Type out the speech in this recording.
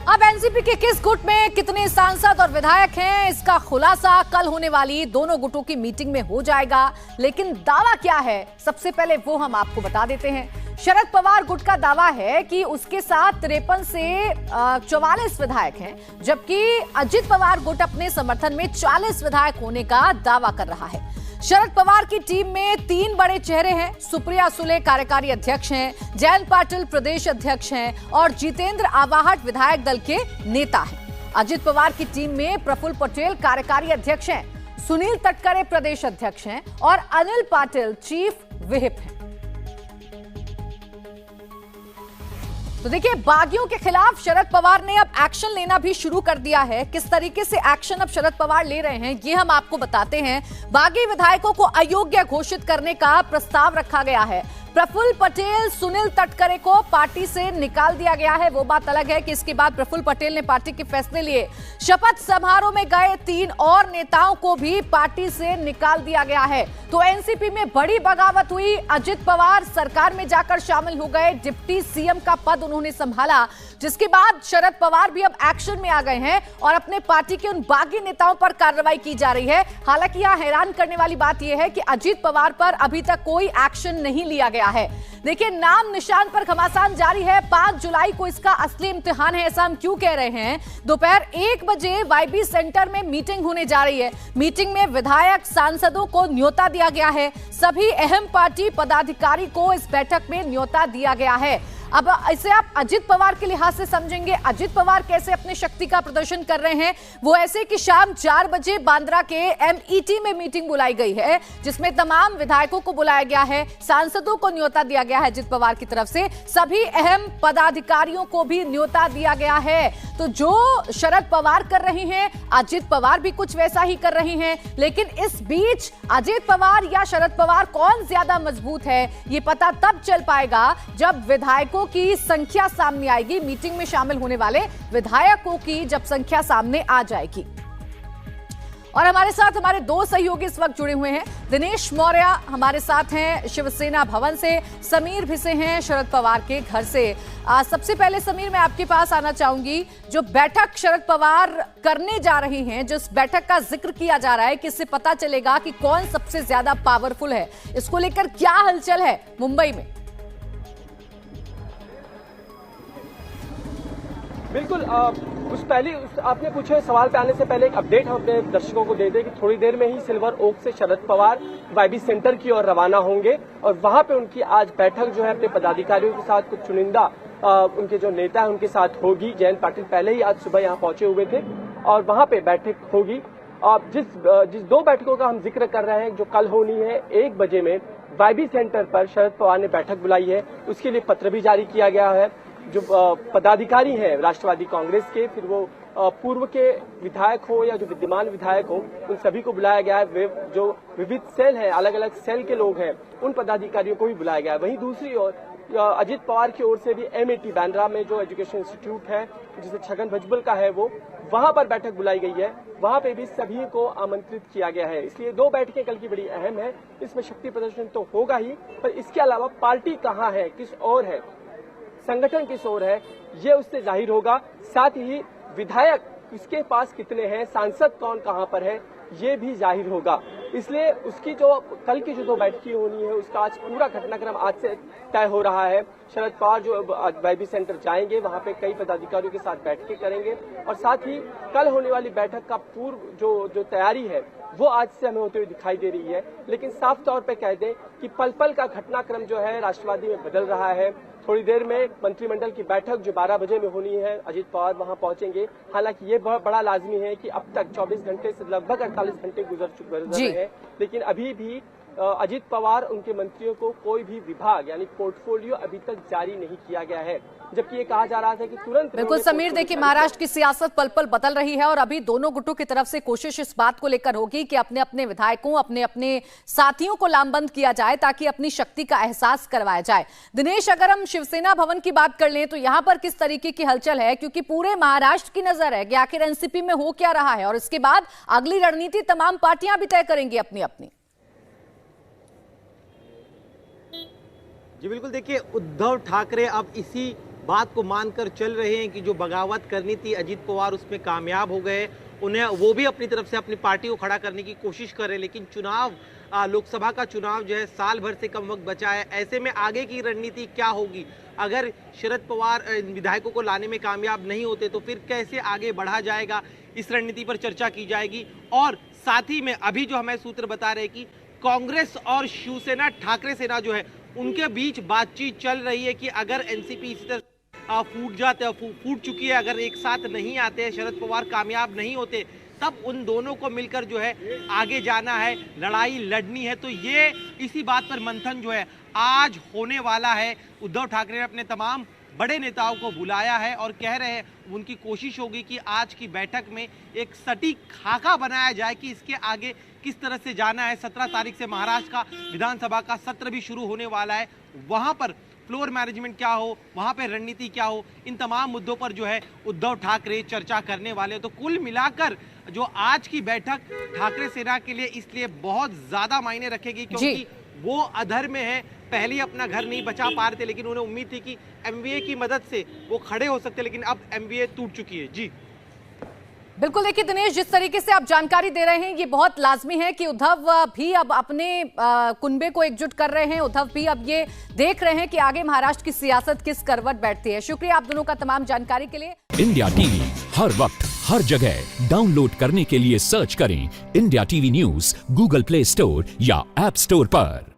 अब एनसीपी के किस गुट में कितने सांसद और विधायक हैं, इसका खुलासा कल होने वाली दोनों गुटों की मीटिंग में हो जाएगा। लेकिन दावा क्या है, सबसे पहले वो हम आपको बता देते हैं। शरद पवार गुट का दावा है कि उसके साथ 53 से 44 विधायक हैं, जबकि अजित पवार गुट अपने समर्थन में 40 विधायक होने का दावा कर रहा है। शरद पवार की टीम में 3 बड़े चेहरे हैं। सुप्रिया सुले कार्यकारी अध्यक्ष हैं, जयंत पाटिल प्रदेश अध्यक्ष हैं और जितेंद्र आवाहट विधायक दल के नेता हैं। अजित पवार की टीम में प्रफुल्ल पटेल कार्यकारी अध्यक्ष हैं, सुनील तटकरे प्रदेश अध्यक्ष हैं और अनिल पाटिल चीफ व्हिप हैं। तो देखिए, बागियों के खिलाफ शरद पवार ने अब एक्शन लेना भी शुरू कर दिया है। किस तरीके से एक्शन अब शरद पवार ले रहे हैं, ये हम आपको बताते हैं। बागी विधायकों को अयोग्य घोषित करने का प्रस्ताव रखा गया है। प्रफुल्ल पटेल, सुनील तटकरे को पार्टी से निकाल दिया गया है। वो बात अलग है कि इसके बाद प्रफुल्ल पटेल ने पार्टी के फैसले लिए। शपथ समारोह में गए 3 और नेताओं को भी पार्टी से निकाल दिया गया है। तो एनसीपी में बड़ी बगावत हुई। अजित पवार सरकार में जाकर शामिल हो गए, डिप्टी सीएम का पद उन्होंने संभाला, जिसके बाद शरद पवार भी अब एक्शन में आ गए हैं और अपने पार्टी के उन बागी नेताओं पर कार्रवाई की जा रही है। हालांकि यहां हैरान करने वाली बात यह है कि अजित पवार पर अभी तक कोई एक्शन नहीं लिया गया है। देखिए, नाम निशान पर घमासान जारी है। 5 जुलाई को इसका असली इम्तिहान है। ऐसा हम क्यों कह रहे हैं? दोपहर 1 बजे वाईबी सेंटर में मीटिंग होने जा रही है। मीटिंग में विधायक सांसदों को न्योता दिया गया है। सभी अहम पार्टी पदाधिकारी को इस बैठक में न्योता दिया गया है। अब इसे आप अजित पवार के लिहाज से समझेंगे। अजित पवार कैसे अपनी शक्ति का प्रदर्शन कर रहे हैं, वो ऐसे कि शाम 4 बजे बांद्रा के एमईटी में मीटिंग बुलाई गई है, जिसमें तमाम विधायकों को बुलाया गया है, सांसदों को न्योता दिया गया है अजित पवार की तरफ से, सभी अहम पदाधिकारियों को भी न्योता दिया गया है। तो जो शरद पवार कर रहे हैं, अजित पवार भी कुछ वैसा ही कर रहे हैं। लेकिन इस बीच अजित पवार या शरद पवार कौन ज्यादा मजबूत है, ये पता तब चल पाएगा जब विधायकों की संख्या सामने आएगी। मीटिंग में शामिल होने वाले विधायकों की जब संख्या सामने आ जाएगी। और हमारे साथ हमारे 2 सहयोगी इस वक्त जुड़े हुए हैं। दिनेश मौर्य हमारे साथ हैं शिवसेना भवन से, समीर भिसे हैं शरद पवार के घर से। सबसे पहले समीर, मैं आपके पास आना चाहूंगी। जो बैठक शरद पवार करने जा रहे हैं, जिस बैठक का जिक्र किया जा रहा है कि इससे पता चलेगा कि कौन सबसे ज्यादा पावरफुल है, इसको लेकर क्या हलचल है मुंबई में? बिल्कुल, आपने पूछे सवाल पे आने से पहले एक अपडेट हम अपने दर्शकों को दे दें कि थोड़ी देर में ही सिल्वर ओक से शरद पवार वाईबी सेंटर की ओर रवाना होंगे और वहां पे उनकी आज बैठक जो है अपने पदाधिकारियों के साथ, कुछ चुनिंदा उनके जो नेता है उनके साथ होगी। जयंत पाटिल पहले ही आज सुबह यहाँ पहुंचे हुए थे और वहां पे बैठक होगी। जिस 2 बैठकों का हम जिक्र कर रहे हैं, जो कल होनी है 1 बजे में वाईबी सेंटर पर शरद पवार ने बैठक बुलाई है, उसके लिए पत्र भी जारी किया गया है। जो पदाधिकारी हैं राष्ट्रवादी कांग्रेस के, फिर वो पूर्व के विधायक हो या जो विद्यमान विधायक हो, उन सभी को बुलाया गया है। वे जो विविध सेल हैं, अलग अलग सेल के लोग हैं, उन पदाधिकारियों को भी बुलाया गया है। वहीं दूसरी ओर अजित पवार की ओर से भी एमएटी बांद्रा में जो एजुकेशन इंस्टीट्यूट है, जिसे छगन भुजबल का है, वो वहां पर बैठक बुलाई गई है। वहां पे भी सभी को आमंत्रित किया गया है। इसलिए 2 बैठकें कल की बड़ी अहम है। इसमें शक्ति प्रदर्शन तो होगा ही, पर इसके अलावा पार्टी कहाँ है, किस ओर है, संगठन किस ओर है, ये उससे जाहिर होगा। साथ ही विधायक किसके पास कितने हैं, सांसद कौन कहां पर है, ये भी जाहिर होगा। इसलिए उसकी जो कल की जो 2 बैठकें होनी है, उसका आज पूरा घटनाक्रम आज से तय हो रहा है। शरद पवार जो वाईबी सेंटर जाएंगे, वहां पे कई पदाधिकारियों के साथ बैठकें करेंगे और साथ ही कल होने वाली बैठक का पूर्व जो तैयारी है, वो आज से हमें होते हुए दिखाई दे रही है। लेकिन साफ तौर पे कह दें कि पल पल का घटनाक्रम जो है राष्ट्रवादी में बदल रहा है। थोड़ी देर में मंत्रिमंडल की बैठक जो 12 बजे में होनी है, अजित पवार वहां पहुंचेंगे। हालांकि ये बड़ा लाजमी है कि अब तक 24 घंटे से लगभग 48 घंटे गुजर रहे हैं, लेकिन अभी भी अजित पवार उनके मंत्रियों को कोई भी विभाग यानी पोर्टफोलियो अभी तक जारी नहीं किया गया है, जबकि ये कहा जा रहा था कि तुरंत। बिल्कुल समीर, देखिए महाराष्ट्र की सियासत पल पल बदल रही है और अभी दोनों गुटों की तरफ से कोशिश इस बात को लेकर होगी कि अपने अपने विधायकों, अपने अपने साथियों को लामबंद किया जाए ताकि अपनी शक्ति का एहसास करवाया जाए। दिनेश, अगर हम शिवसेना भवन की बात कर लें तो यहाँ पर किस तरीके की हलचल है, क्योंकि पूरे महाराष्ट्र की नजर है कि आखिर एनसीपी में हो क्या रहा है और इसके बाद अगली रणनीति तमाम पार्टियां भी तय करेंगी अपनी अपनी। जी बिल्कुल, देखिए उद्धव ठाकरे अब इसी बात को मानकर चल रहे हैं कि जो बगावत करनी थी अजीत पवार उसमें कामयाब हो गए। उन्हें वो भी अपनी तरफ से अपनी पार्टी को खड़ा करने की कोशिश कर रहे हैं, लेकिन चुनाव लोकसभा का चुनाव जो है साल भर से कम वक्त बचा है। ऐसे में आगे की रणनीति क्या होगी? अगर शरद पवार विधायकों को लाने में कामयाब नहीं होते तो फिर कैसे आगे बढ़ा जाएगा, इस रणनीति पर चर्चा की जाएगी। और साथ ही में अभी जो हमें सूत्र बता रहे हैं कि कांग्रेस और शिवसेना ठाकरे सेना जो है उनके बीच बातचीत चल रही है कि अगर एनसीपी इसी तरह फूट चुकी है, अगर एक साथ नहीं आते, शरद पवार कामयाब नहीं होते, तब उन दोनों को मिलकर जो है आगे जाना है, लड़ाई लड़नी है। तो ये इसी बात पर मंथन जो है आज होने वाला है। उद्धव ठाकरे ने अपने तमाम बड़े नेताओं को बुलाया है और कह रहे हैं उनकी कोशिश होगी कि आज की बैठक में एक सटीक खाका बनाया जाए कि इसके आगे किस तरह से जाना है। 17 तारीख से महाराष्ट्र का विधानसभा का सत्र भी शुरू होने वाला है, वहां पर फ्लोर मैनेजमेंट क्या हो, वहां पे रणनीति क्या हो, इन तमाम मुद्दों पर जो है उद्धव ठाकरे चर्चा करने वाले हैं। तो कुल मिलाकर जो आज की बैठक ठाकरे सेना के लिए इसलिए बहुत ज्यादा मायने रखेगी क्योंकि वो अधर में है, पहले ही अपना घर नहीं बचा पा रहे थे, लेकिन उन्हें उम्मीद थी कि एमवीए की मदद से वो खड़े हो सकते, लेकिन अब एमवीए टूट चुकी है। जी बिल्कुल, देखिए दिनेश, जिस तरीके से आप जानकारी दे रहे हैं ये बहुत लाजमी है कि उद्धव भी अब अपने कुनबे को एकजुट कर रहे हैं। उद्धव भी अब ये देख रहे हैं कि आगे महाराष्ट्र की सियासत किस करवट बैठती है। शुक्रिया आप दोनों का तमाम जानकारी के लिए। इंडिया टीवी हर वक्त हर जगह डाउनलोड करने के लिए सर्च करें India TV news Google play store या ऐप स्टोर पर।